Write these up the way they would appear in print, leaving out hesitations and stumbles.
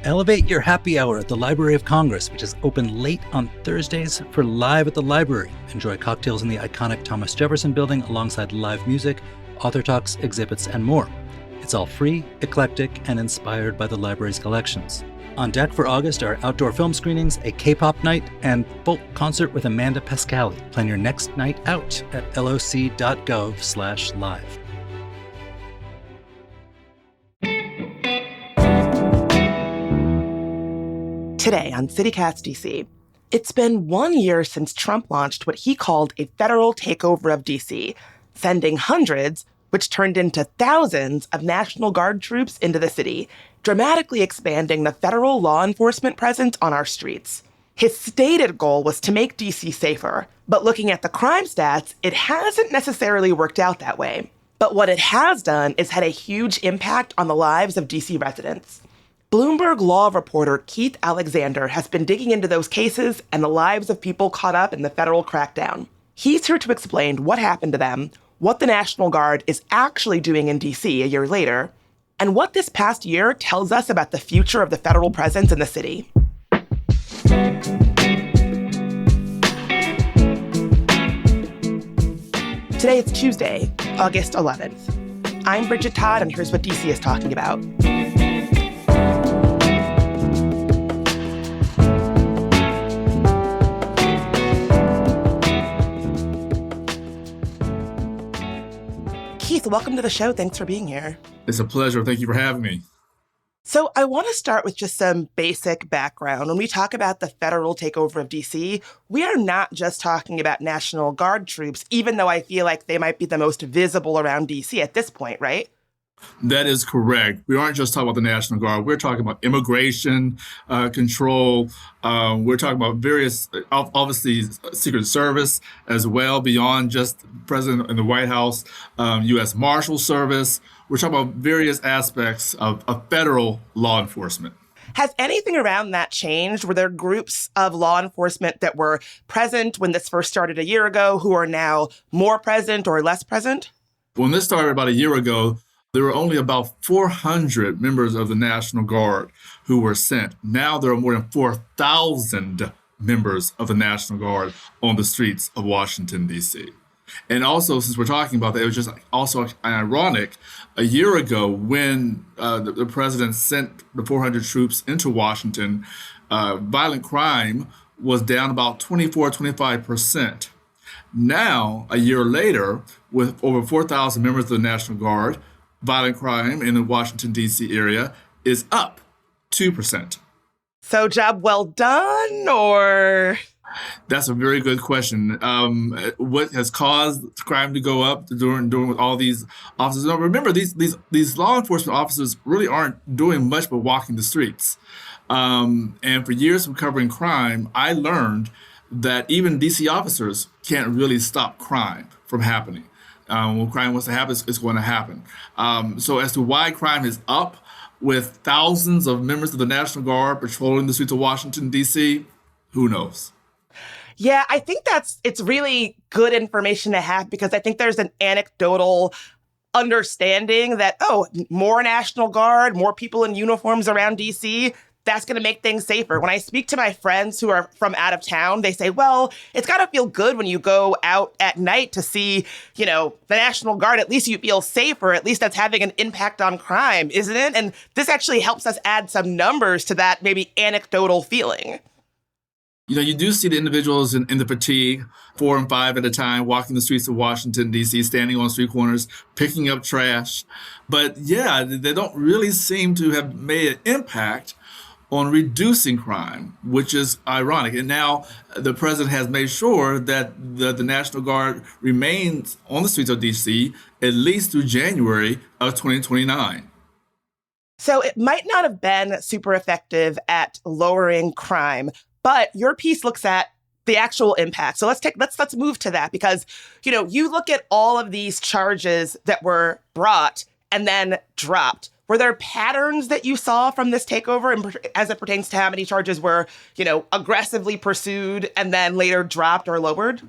Elevate your happy hour at the Library of Congress, which is open late on Thursdays for Live at the Library. Enjoy cocktails in the iconic Thomas Jefferson Building alongside live music, author talks, exhibits, and more. It's all free, eclectic, and inspired by the library's collections. On deck for August are outdoor film screenings, a K-pop night, and folk concert with Amanda Pascali. Plan your next night out at loc.gov/live. Today on CityCast DC, it's been 1 year since Trump launched what he called a federal takeover of DC, sending hundreds, which turned into thousands of National Guard troops into the city, dramatically expanding the federal law enforcement presence on our streets. His stated goal was to make DC safer, but looking at the crime stats, it hasn't necessarily worked out that way. But what it has done is had a huge impact on the lives of DC residents. Bloomberg Law reporter Keith Alexander has been digging into those cases and the lives of people caught up in the federal crackdown. He's here to explain what happened to them, what the National Guard is actually doing in DC a year later, and what this past year tells us about the future of the federal presence in the city. Today it's Tuesday, August 11th. I'm Bridget Todd, and here's what DC is talking about. Keith, welcome to the show. Thanks for being here. It's a pleasure. Thank you for having me. So I want to start with just some basic background. When we talk about the federal takeover of DC, we are not just talking about National Guard troops, even though I feel like they might be the most visible around DC at this point, right? That is correct. We aren't just talking about the National Guard. We're talking about immigration control. We're talking about various, obviously, Secret Service as well, beyond just the President and the White House, U.S. Marshal Service. We're talking about various aspects of federal law enforcement. Has anything around that changed? Were there groups of law enforcement that were present when this first started a year ago who are now more present or less present? When this started about a year ago, there were only about 400 members of the National Guard who were sent. Now there are more than 4,000 members of the National Guard on the streets of Washington, D.C. And also, since we're talking about that, it was just also ironic. A year ago, when the president sent the 400 troops into Washington, violent crime was down about 25%. Now, a year later, with over 4,000 members of the National Guard, violent crime in the Washington, D.C. area is up 2%. So job well done, or? That's a very good question. What has caused crime to go up during with all these officers? Now, remember, these law enforcement officers really aren't doing much but walking the streets. And for years of covering crime, I learned that even D.C. officers can't really stop crime from happening. When crime wants to happen, it's going to happen. So as to why crime is up with thousands of members of the National Guard patrolling the streets of Washington, D.C., who knows? Yeah, I think it's really good information to have because I think there's an anecdotal understanding that, more National Guard, more people in uniforms around D.C., that's going to make things safer. When I speak to my friends who are from out of town, they say, well, it's got to feel good when you go out at night to see, the National Guard. At least you feel safer. At least that's having an impact on crime, isn't it? And this actually helps us add some numbers to that maybe anecdotal feeling. You do see the individuals in the fatigue, 4 and 5 at a time, walking the streets of Washington, D.C., standing on street corners, picking up trash. But yeah, they don't really seem to have made an impact on reducing crime, which is ironic. And now the president has made sure that the National Guard remains on the streets of D.C. at least through January of 2029. So it might not have been super effective at lowering crime, but your piece looks at the actual impact. So let's move to that because, you look at all of these charges that were brought and then dropped. Were there patterns that you saw from this takeover as it pertains to how many charges were, aggressively pursued and then later dropped or lowered?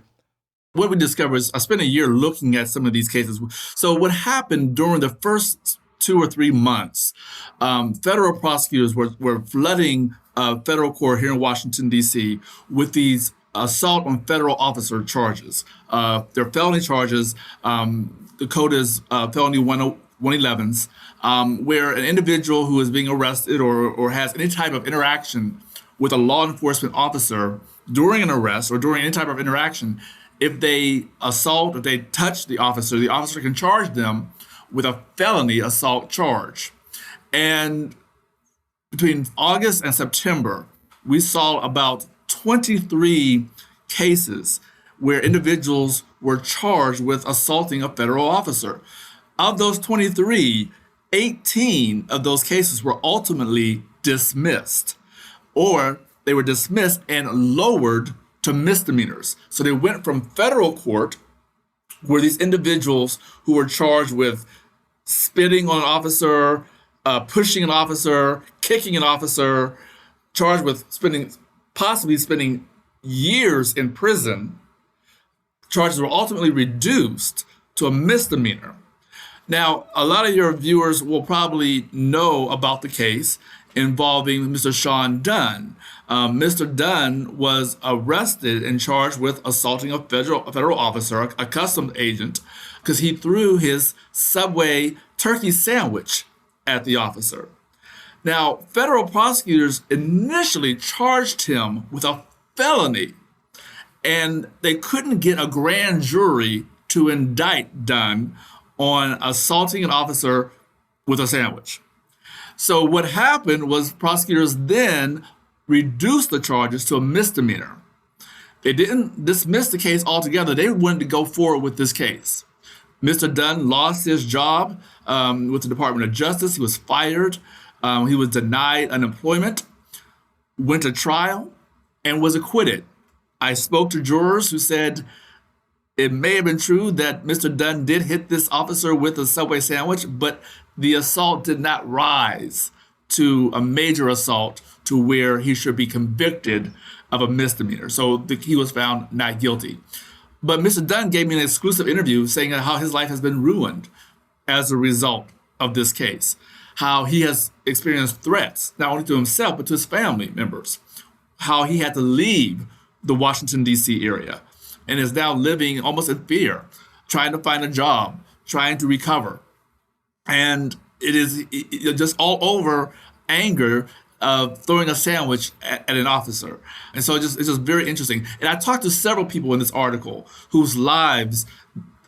What we discovered is I spent a year looking at some of these cases. So what happened during the first 2 or 3 months, federal prosecutors were flooding federal court here in Washington, D.C. with these assault on federal officer charges. They're felony charges. The code is felony 111s, where an individual who is being arrested or has any type of interaction with a law enforcement officer during an arrest or during any type of interaction, if they assault, if they touch the officer can charge them with a felony assault charge. And between August and September, we saw about 23 cases where individuals were charged with assaulting a federal officer. Of those 23, 18 of those cases were ultimately dismissed, or they were dismissed and lowered to misdemeanors. So they went from federal court, where these individuals who were charged with spitting on an officer, pushing an officer, kicking an officer, charged with possibly spending years in prison, charges were ultimately reduced to a misdemeanor. Now, a lot of your viewers will probably know about the case involving Mr. Sean Dunn. Mr. Dunn was arrested and charged with assaulting a federal officer, a customs agent, because he threw his Subway turkey sandwich at the officer. Now, federal prosecutors initially charged him with a felony, and they couldn't get a grand jury to indict Dunn on assaulting an officer with a sandwich. So what happened was prosecutors then reduced the charges to a misdemeanor. They didn't dismiss the case altogether. They wanted to go forward with this case. Mr. Dunn lost his job with the Department of Justice. He was fired. He was denied unemployment, went to trial, and was acquitted. I spoke to jurors who said it may have been true that Mr. Dunn did hit this officer with a Subway sandwich, but the assault did not rise to a major assault to where he should be convicted of a misdemeanor. So he was found not guilty. But Mr. Dunn gave me an exclusive interview saying how his life has been ruined as a result of this case, how he has experienced threats, not only to himself, but to his family members, how he had to leave the Washington, D.C. area and is now living almost in fear, trying to find a job, trying to recover. And it is just all over anger of throwing a sandwich at an officer. And so it's just very interesting. And I talked to several people in this article whose lives,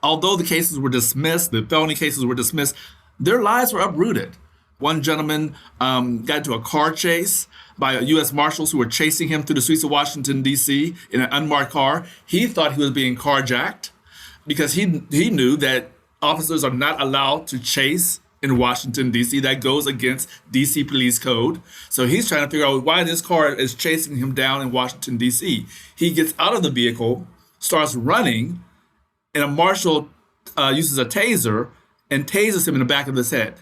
although the cases were dismissed, the felony cases were dismissed, their lives were uprooted. One gentleman got into a car chase by U.S. Marshals who were chasing him through the streets of Washington, D.C. in an unmarked car. He thought he was being carjacked because he knew that officers are not allowed to chase in Washington, D.C. That goes against D.C. Police Code. So he's trying to figure out why this car is chasing him down in Washington, D.C. He gets out of the vehicle, starts running, and a marshal uses a taser and tases him in the back of his head.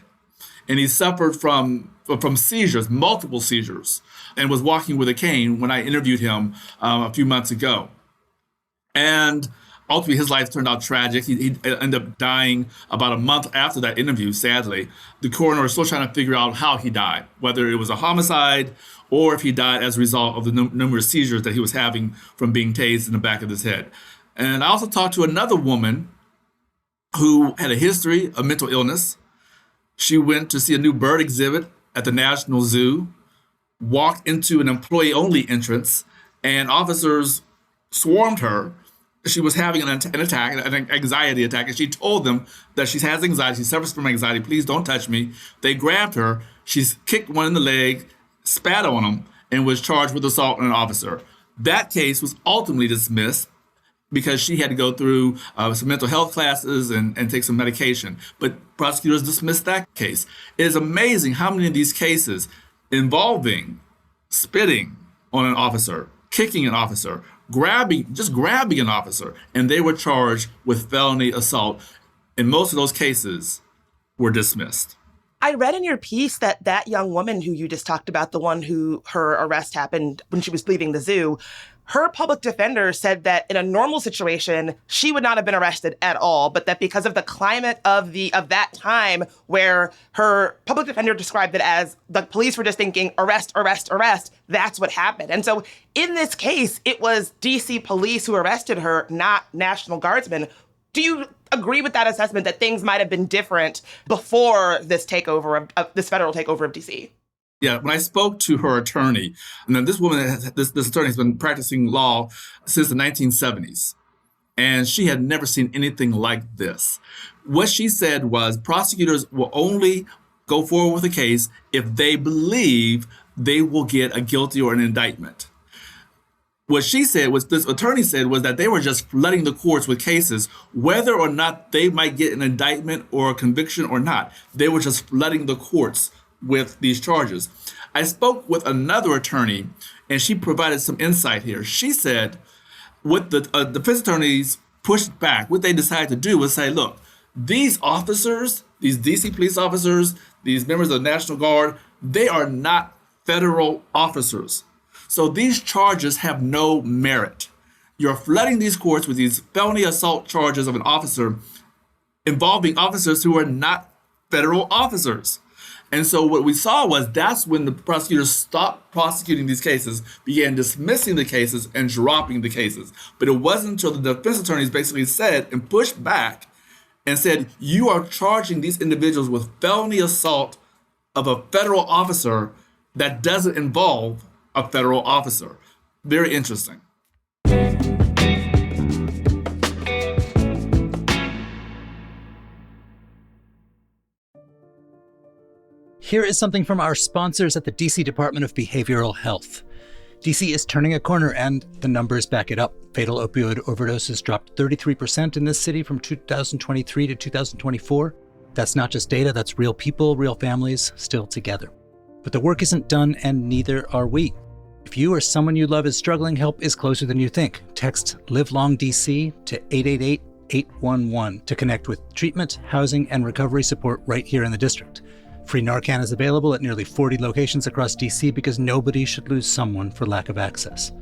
And he suffered from seizures, multiple seizures, and was walking with a cane when I interviewed him a few months ago. And ultimately, his life turned out tragic. He ended up dying about a month after that interview, sadly. The coroner is still trying to figure out how he died, whether it was a homicide or if he died as a result of the numerous seizures that he was having from being tased in the back of his head. And I also talked to another woman who had a history of mental illness. She went to see a new bird exhibit at the National Zoo, walked into an employee-only entrance, and officers swarmed her. She was having an attack, an anxiety attack, and she told them that she has anxiety, she suffers from anxiety, please don't touch me. They grabbed her, she's kicked one in the leg, spat on him, and was charged with assault on an officer. That case was ultimately dismissed because she had to go through some mental health classes and take some medication. But prosecutors dismissed that case. It is amazing how many of these cases involving spitting on an officer, kicking an officer, grabbing an officer, and they were charged with felony assault. And most of those cases were dismissed. I read in your piece that young woman who you just talked about, the one who her arrest happened when she was leaving the zoo, her public defender said that in a normal situation, she would not have been arrested at all, but that because of the climate of that time where her public defender described it as the police were just thinking, arrest, arrest, arrest, that's what happened. And so in this case, it was DC police who arrested her, not National Guardsmen. Do you agree with that assessment that things might have been different before this takeover of this federal takeover of DC? Yeah, when I spoke to her attorney, and then this attorney has been practicing law since the 1970s, and she had never seen anything like this. What she said was prosecutors will only go forward with a case if they believe they will get a guilty or an indictment. What she said, what this attorney said, was that they were just flooding the courts with cases, whether or not they might get an indictment or a conviction or not. They were just flooding the courts with these charges. I spoke with another attorney, and she provided some insight here. She said what the defense attorneys pushed back, what they decided to do was say, look, these officers, these DC police officers, these members of the National Guard, they are not federal officers. So these charges have no merit. You're flooding these courts with these felony assault charges of an officer involving officers who are not federal officers. And so what we saw was that's when the prosecutors stopped prosecuting these cases, began dismissing the cases and dropping the cases. But it wasn't until the defense attorneys basically said and pushed back and said, you are charging these individuals with felony assault of a federal officer that doesn't involve a federal officer. Very interesting. Here is something from our sponsors at the DC Department of Behavioral Health. DC is turning a corner, and the numbers back it up. Fatal opioid overdoses dropped 33% in this city from 2023 to 2024. That's not just data, that's real people, real families, still together. But the work isn't done, and neither are we. If you or someone you love is struggling, help is closer than you think. Text LiveLongDC to 888-811 to connect with treatment, housing, and recovery support right here in the district. Free Narcan is available at nearly 40 locations across DC because nobody should lose someone for lack of access.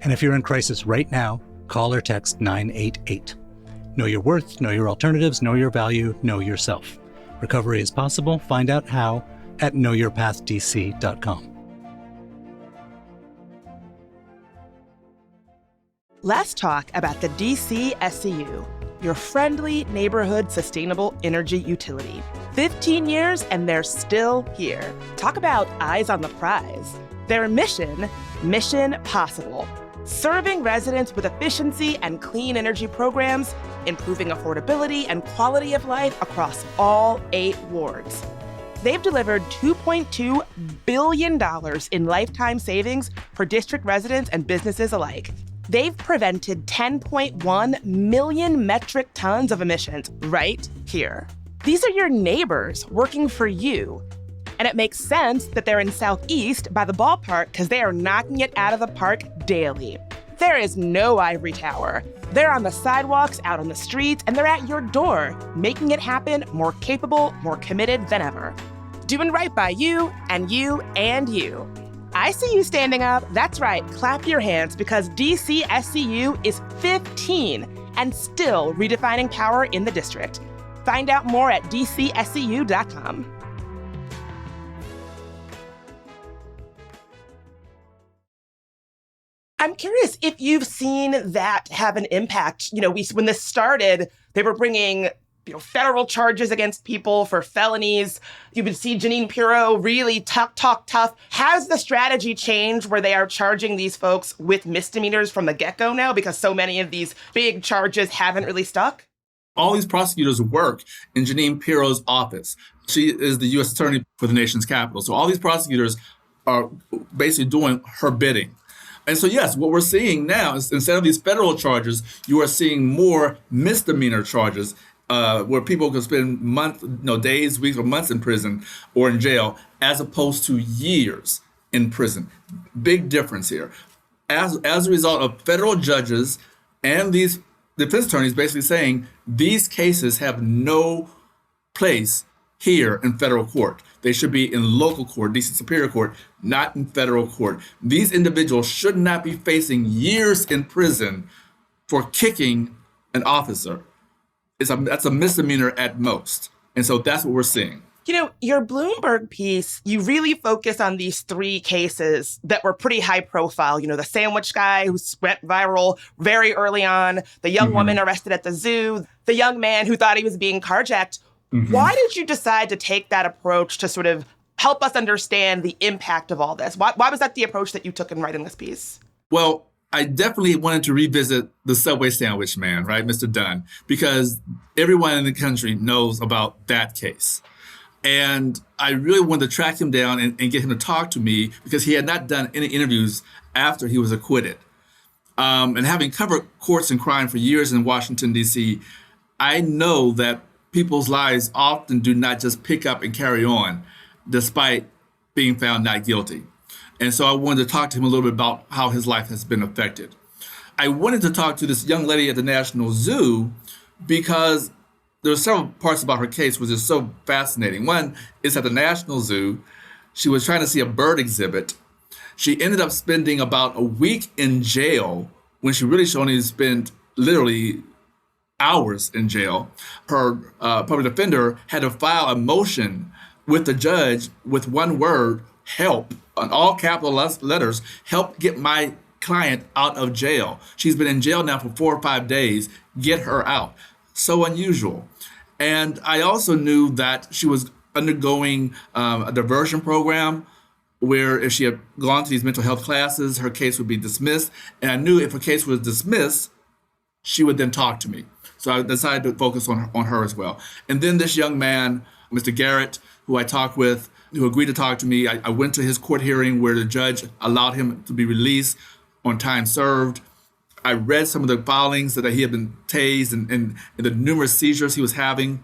And if you're in crisis right now, call or text 988. Know your worth, know your alternatives, know your value, know yourself. Recovery is possible. Find out how at knowyourpathdc.com. Let's talk about the DC SCU, your friendly neighborhood sustainable energy utility. 15 years and they're still here. Talk about eyes on the prize. Their mission possible. Serving residents with efficiency and clean energy programs, improving affordability and quality of life across all 8 wards. They've delivered $2.2 billion in lifetime savings for district residents and businesses alike. They've prevented 10.1 million metric tons of emissions right here. These are your neighbors working for you. And it makes sense that they're in Southeast by the ballpark because they are knocking it out of the park daily. There is no ivory tower. They're on the sidewalks, out on the streets, and they're at your door, making it happen more capable, more committed than ever. Doing right by you and you and you. I see you standing up. That's right, clap your hands because DC SCU is 15 and still redefining power in the district. Find out more at dcscu.com. I'm curious if you've seen that have an impact. When this started, they were bringing federal charges against people for felonies. You would see Jeanine Pirro really talk tough. Has the strategy changed where they are charging these folks with misdemeanors from the get-go now because so many of these big charges haven't really stuck? All these prosecutors work in Jeanine Pirro's office. She is the U.S. attorney for the nation's capital. So all these prosecutors are basically doing her bidding. And so, yes, what we're seeing now is instead of these federal charges, you are seeing more misdemeanor charges where people can spend days, weeks, or months in prison or in jail, as opposed to years in prison. Big difference here. As a result of federal judges and these defense attorneys basically saying these cases have no place here in federal court. They should be in local court, DC Superior Court, not in federal court. These individuals should not be facing years in prison for kicking an officer. That's a misdemeanor at most. And so that's what we're seeing. You know, your Bloomberg piece, you really focus on these three cases that were pretty high profile. You know, the sandwich guy who went viral very early on, the young woman arrested at the zoo, the young man who thought he was being carjacked. Why did you decide to take that approach to sort of help us understand the impact of all this? Why was that the approach that you took in writing this piece? Well, I definitely wanted to revisit the Subway sandwich man, right, Mr. Dunn, because everyone in the country knows about that case. And I really wanted to track him down and get him to talk to me because he had not done any interviews after he was acquitted. And having covered courts and crime for years in Washington, D.C., I know that people's lives often do not just pick up and carry on despite being found not guilty. And so I wanted to talk to him a little bit about how his life has been affected. I wanted to talk to this young lady at the National Zoo because there are several parts about her case which is so fascinating. One is at the National Zoo, she was trying to see a bird exhibit. She ended up spending about a week in jail when she really should only spent literally hours in jail. Her public defender had to file a motion with the judge with one word, help, on all capital letters, help get my client out of jail. She's been in jail now for 4 or 5 days. Get her out. So unusual. And I also knew that she was undergoing a diversion program where if she had gone to these mental health classes, her case would be dismissed. And I knew if her case was dismissed, she would then talk to me. So I decided to focus on her as well. And then this young man, Mr. Garrett, who I talked with, who agreed to talk to me, I went to his court hearing where the judge allowed him to be released on time served. I read some of the filings that he had been tased and the numerous seizures he was having.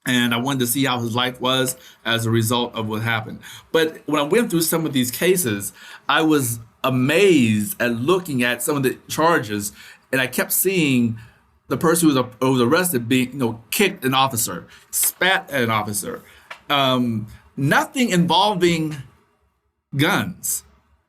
And I wanted to see how his life was as a result of what happened. But when I went through some of these cases, I was amazed at looking at some of the charges. And I kept seeing the person who was arrested being, kicked an officer, spat at an officer. Nothing involving guns,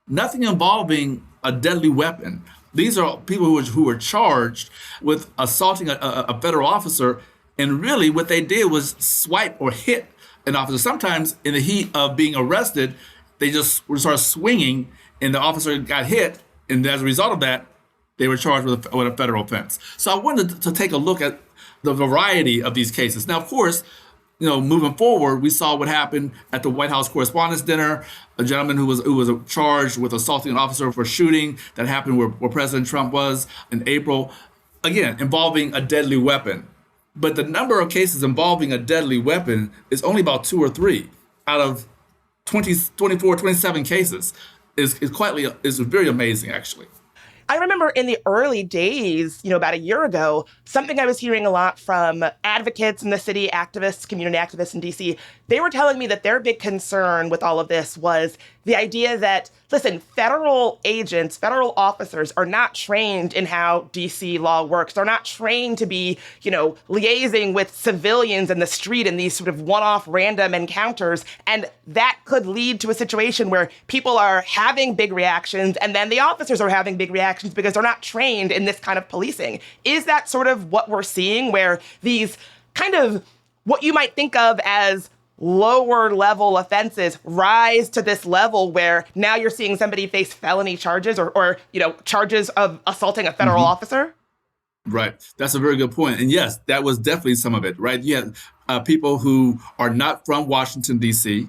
nothing involving a deadly weapon. These are people who were charged with assaulting a federal officer, and really what they did was swipe or hit an officer. Sometimes in the heat of being arrested, they just started swinging, and the officer got hit, and as a result of that, they were charged with a federal offense. So I wanted to take a look at the variety of these cases. Now, of course, moving forward, we saw what happened at the White House Correspondents' Dinner, a gentleman who was charged with assaulting an officer for a shooting that happened where President Trump was in April, again, involving a deadly weapon. But the number of cases involving a deadly weapon is only about 2 or 3 out of 24, 27 cases. Is very amazing, actually. I remember in the early days, about a year ago, something I was hearing a lot from advocates in the city, activists, community activists in DC. They were telling me that their big concern with all of this was the idea that, listen, federal agents, federal officers are not trained in how DC law works. They're not trained to be, liaising with civilians in the street in these sort of one-off random encounters. And that could lead to a situation where people are having big reactions and then the officers are having big reactions because they're not trained in this kind of policing. Is that sort of what we're seeing, where these kind of what you might think of as lower level offenses rise to this level where now you're seeing somebody face felony charges or charges of assaulting a federal officer? Right. That's a very good point. And yes, that was definitely some of it, right? You have people who are not from Washington, D.C.,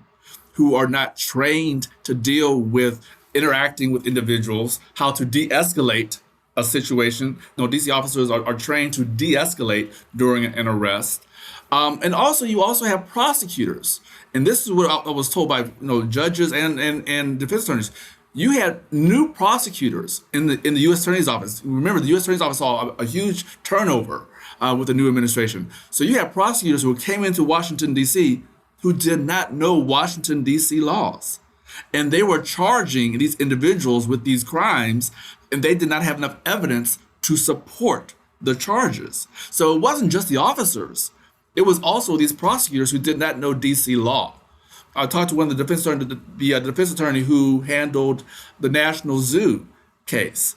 who are not trained to deal with interacting with individuals, how to de-escalate a situation. DC officers are trained to de-escalate during an arrest. And also, you also have prosecutors. And this is what I was told by judges and defense attorneys. You had new prosecutors in the U.S. Attorney's Office. Remember, the U.S. Attorney's Office saw a huge turnover with the new administration. So you had prosecutors who came into Washington, D.C., who did not know Washington, D.C. laws. And they were charging these individuals with these crimes, and they did not have enough evidence to support the charges. So it wasn't just the officers. It was also these prosecutors who did not know D.C. law. I talked to one of the defense attorney who handled the National Zoo case.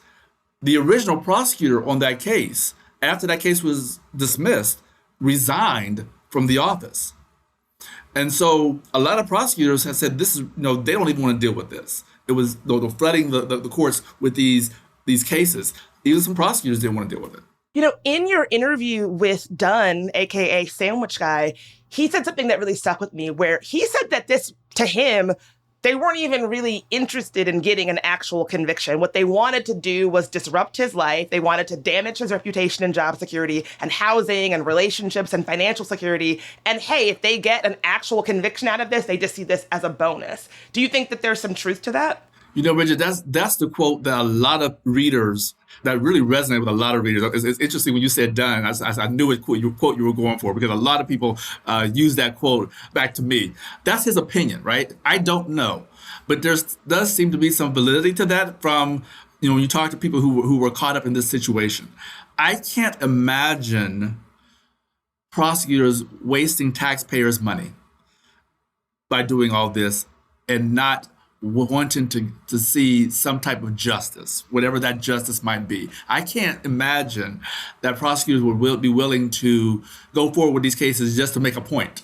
The original prosecutor on that case, after that case was dismissed, resigned from the office. And so a lot of prosecutors have said this is, they don't even want to deal with this. It was flooding the courts with these cases. Even some prosecutors didn't want to deal with it. In your interview with Dunn, aka Sandwich Guy, he said something that really stuck with me, where he said that this, to him, they weren't even really interested in getting an actual conviction. What they wanted to do was disrupt his life. They wanted to damage his reputation and job security and housing and relationships and financial security. And hey, if they get an actual conviction out of this, they just see this as a bonus. Do you think that there's some truth to that? Richard, that's the quote that a lot of readers, that really resonate with a lot of readers. It's interesting when you said Dunn, I knew what quote you were going for, because a lot of people use that quote back to me. That's his opinion, right? I don't know. But there does seem to be some validity to that from, when you talk to people who were caught up in this situation. I can't imagine prosecutors wasting taxpayers' money by doing all this and not wanting to see some type of justice, whatever that justice might be. I can't imagine that prosecutors would be willing to go forward with these cases just to make a point.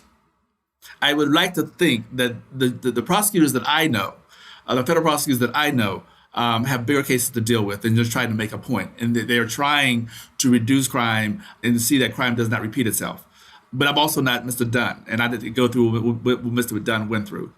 I would like to think that the prosecutors that I know, the federal prosecutors that I know, have bigger cases to deal with than just trying to make a point. And they're trying to reduce crime and to see that crime does not repeat itself. But I'm also not Mr. Dunn, and I didn't go through what Mr. Dunn went through.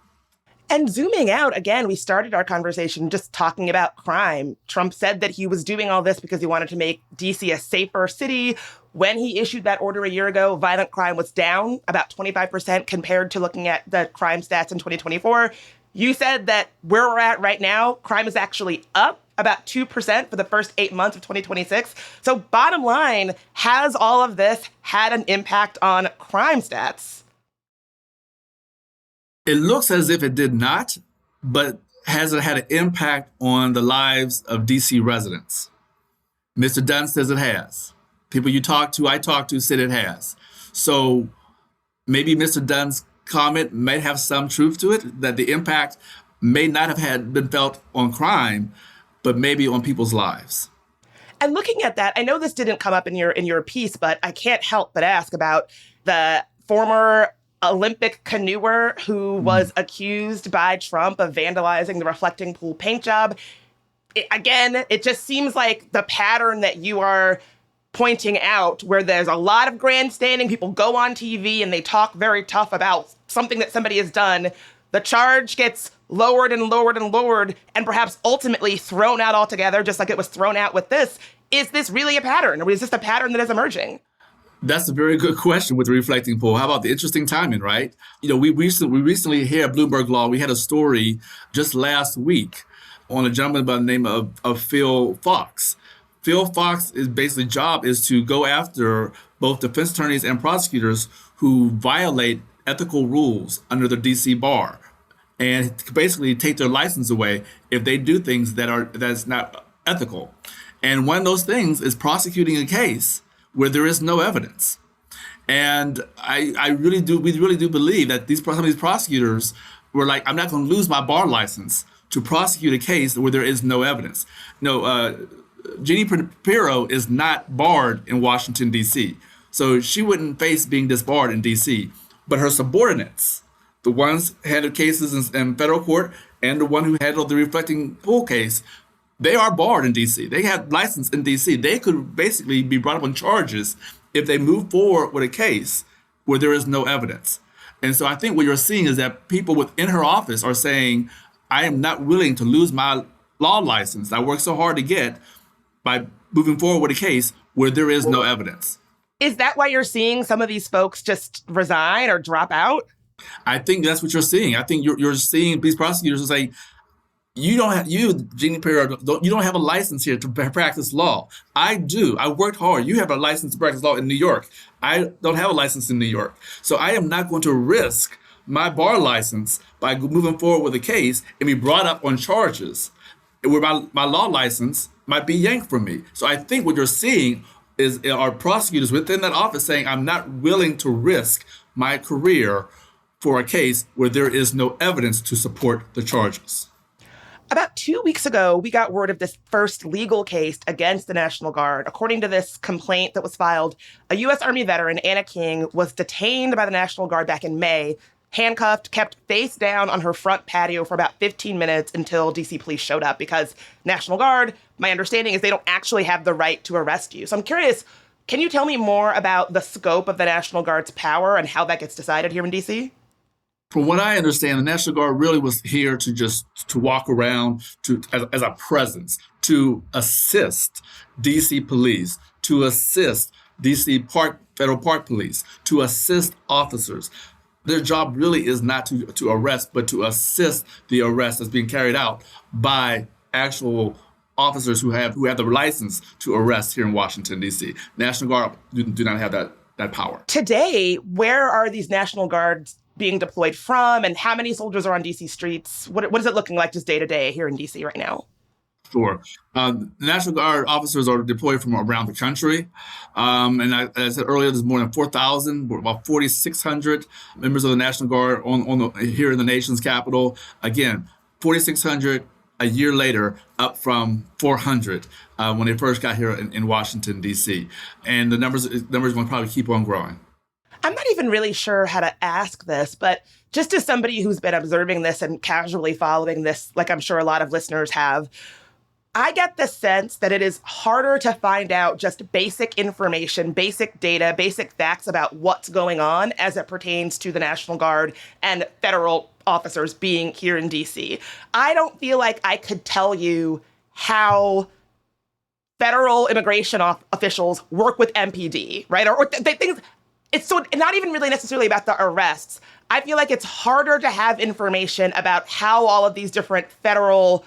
And zooming out, again, we started our conversation just talking about crime. Trump said that he was doing all this because he wanted to make D.C. a safer city. When he issued that order a year ago, violent crime was down about 25% compared to looking at the crime stats in 2024. You said that where we're at right now, crime is actually up about 2% for the first 8 months of 2026. So bottom line, has all of this had an impact on crime stats? It looks as if it did not, but has it had an impact on the lives of D.C. residents? Mr. Dunn says it has. People I talk to, said it has. So maybe Mr. Dunn's comment may have some truth to it, that the impact may not have been felt on crime, but maybe on people's lives. And looking at that, I know this didn't come up in your piece, but I can't help but ask about the former Olympic canoer who was accused by Trump of vandalizing the reflecting pool paint job. It just seems like the pattern that you are pointing out, where there's a lot of grandstanding, people go on TV and they talk very tough about something that somebody has done. The charge gets lowered and lowered and lowered, and perhaps ultimately thrown out altogether, just like it was thrown out with this. Is this really a pattern, or is this a pattern that is emerging? That's a very good question with the reflecting pool. How about the interesting timing, right? We recently here at Bloomberg Law, we had a story just last week on a gentleman by the name of Phil Fox. Phil Fox's basically job is to go after both defense attorneys and prosecutors who violate ethical rules under the DC bar, and basically take their license away if they do things that's not ethical. And one of those things is prosecuting a case where there is no evidence. And we really do believe that some of these prosecutors were like, I'm not going to lose my bar license to prosecute a case where there is no evidence. Jeannie Pirro is not barred in Washington, D.C., so she wouldn't face being disbarred in D.C., but her subordinates, the ones who handled cases in federal court and the one who handled the reflecting pool case, they are barred in D.C. They have license in D.C. They could basically be brought up on charges if they move forward with a case where there is no evidence. And so I think what you're seeing is that people within her office are saying, I am not willing to lose my law license I worked so hard to get by moving forward with a case where there is no evidence. Is that why you're seeing some of these folks just resign or drop out? I think that's what you're seeing. I think you're seeing these prosecutors who say, Jeannie Pirro, you don't have a license here to practice law. I do. I worked hard. You have a license to practice law in New York. I don't have a license in New York. So I am not going to risk my bar license by moving forward with a case and be brought up on charges where my law license might be yanked from me. So I think what you're seeing are prosecutors within that office saying, I'm not willing to risk my career for a case where there is no evidence to support the charges. About 2 weeks ago, we got word of this first legal case against the National Guard. According to this complaint that was filed, a U.S. Army veteran, Anna King, was detained by the National Guard back in May, handcuffed, kept face down on her front patio for about 15 minutes until D.C. police showed up because National Guard, my understanding is they don't actually have the right to arrest you. So I'm curious, can you tell me more about the scope of the National Guard's power and how that gets decided here in D.C.? From what I understand, the National Guard really was here to walk around as a presence, to assist D.C. police, to assist D.C. Federal Park Police, to assist officers. Their job really is not to arrest, but to assist the arrest that's being carried out by actual officers who have the license to arrest here in Washington, D.C. National Guard do not have that power. Today, where are these National Guards being deployed from, and how many soldiers are on D.C. streets? What is it looking like just day to day here in D.C. right now? Sure. The National Guard officers are deployed from around the country. And as I said earlier, there's more than 4,000, about 4,600 members of the National Guard here in the nation's capital. Again, 4,600 a year later, up from 400 when they first got here in Washington, D.C. And the numbers will probably keep on growing. I'm not even really sure how to ask this, but just as somebody who's been observing this and casually following this, like I'm sure a lot of listeners have, I get the sense that it is harder to find out just basic information, basic data, basic facts about what's going on as it pertains to the National Guard and federal officers being here in D.C. I don't feel like I could tell you how federal immigration officials work with MPD, right? Or things. It's so not even really necessarily about the arrests. I feel like it's harder to have information about how all of these different federal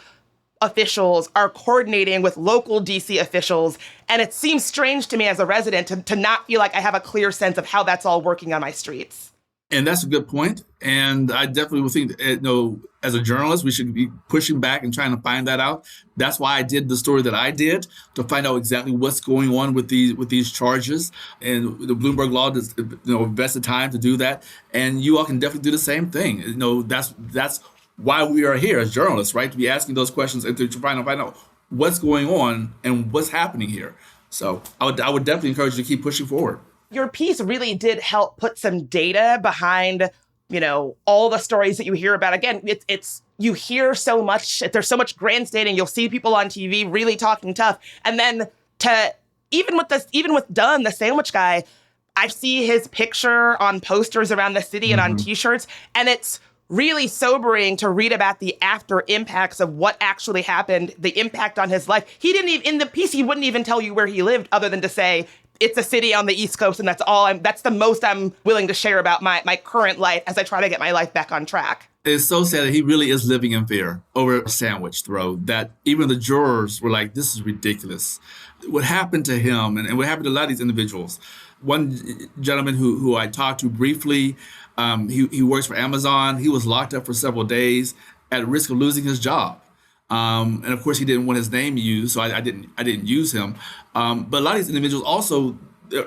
officials are coordinating with local D.C. officials. And it seems strange to me as a resident to not feel like I have a clear sense of how that's all working on my streets. And that's a good point. And I definitely would think, as a journalist, we should be pushing back and trying to find that out. That's why I did the story that I did, to find out exactly what's going on with these charges. And the Bloomberg Law does, invested time to do that. And you all can definitely do the same thing. That's why we are here as journalists, right? To be asking those questions and to find out what's going on and what's happening here. So I would definitely encourage you to keep pushing forward. Your piece really did help put some data behind, all the stories that you hear about. Again, it's you hear so much. There's so much grandstanding. You'll see people on TV really talking tough, and then even with Dunn, the sandwich guy, I see his picture on posters around the city and on T-shirts, and it's really sobering to read about the after impacts of what actually happened, the impact on his life. He didn't even, in the piece, he wouldn't even tell you where he lived other than to say, it's a city on the East Coast, and that's the most I'm willing to share about my current life as I try to get my life back on track. It's so sad that he really is living in fear over a sandwich throw, that even the jurors were like, this is ridiculous. What happened to him and what happened to a lot of these individuals. One gentleman who I talked to briefly, he works for Amazon. He was locked up for several days at risk of losing his job. And of course, he didn't want his name used, so I didn't use him. But a lot of these individuals also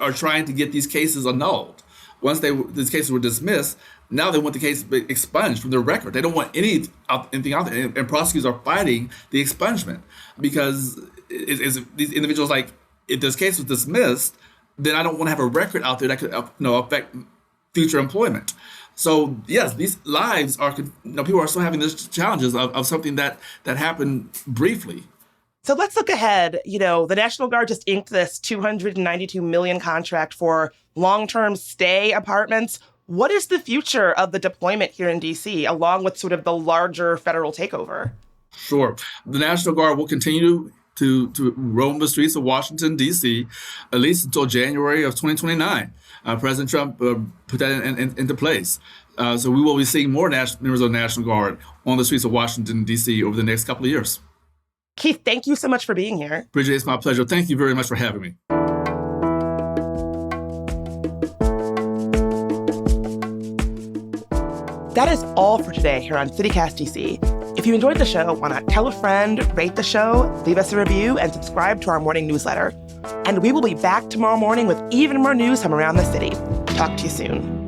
are trying to get these cases annulled. Once these cases were dismissed, now they want the case expunged from their record. They don't want anything out there, and prosecutors are fighting the expungement because these individuals like, if this case was dismissed, then I don't want to have a record out there that could affect future employment. So yes, these lives are, people are still having these challenges of something that happened briefly. So let's look ahead. The National Guard just inked this $292 million contract for long-term stay apartments. What is the future of the deployment here in D.C., along with sort of the larger federal takeover? Sure. The National Guard will continue to roam the streets of Washington, D.C., at least until January of 2029. President Trump put that into place. So we will be seeing more members of the National Guard on the streets of Washington, D.C. over the next couple of years. Keith, thank you so much for being here. Bridget, it's my pleasure. Thank you very much for having me. That is all for today here on CityCast DC. If you enjoyed the show, why not tell a friend, rate the show, leave us a review, and subscribe to our morning newsletter. And we will be back tomorrow morning with even more news from around the city. Talk to you soon.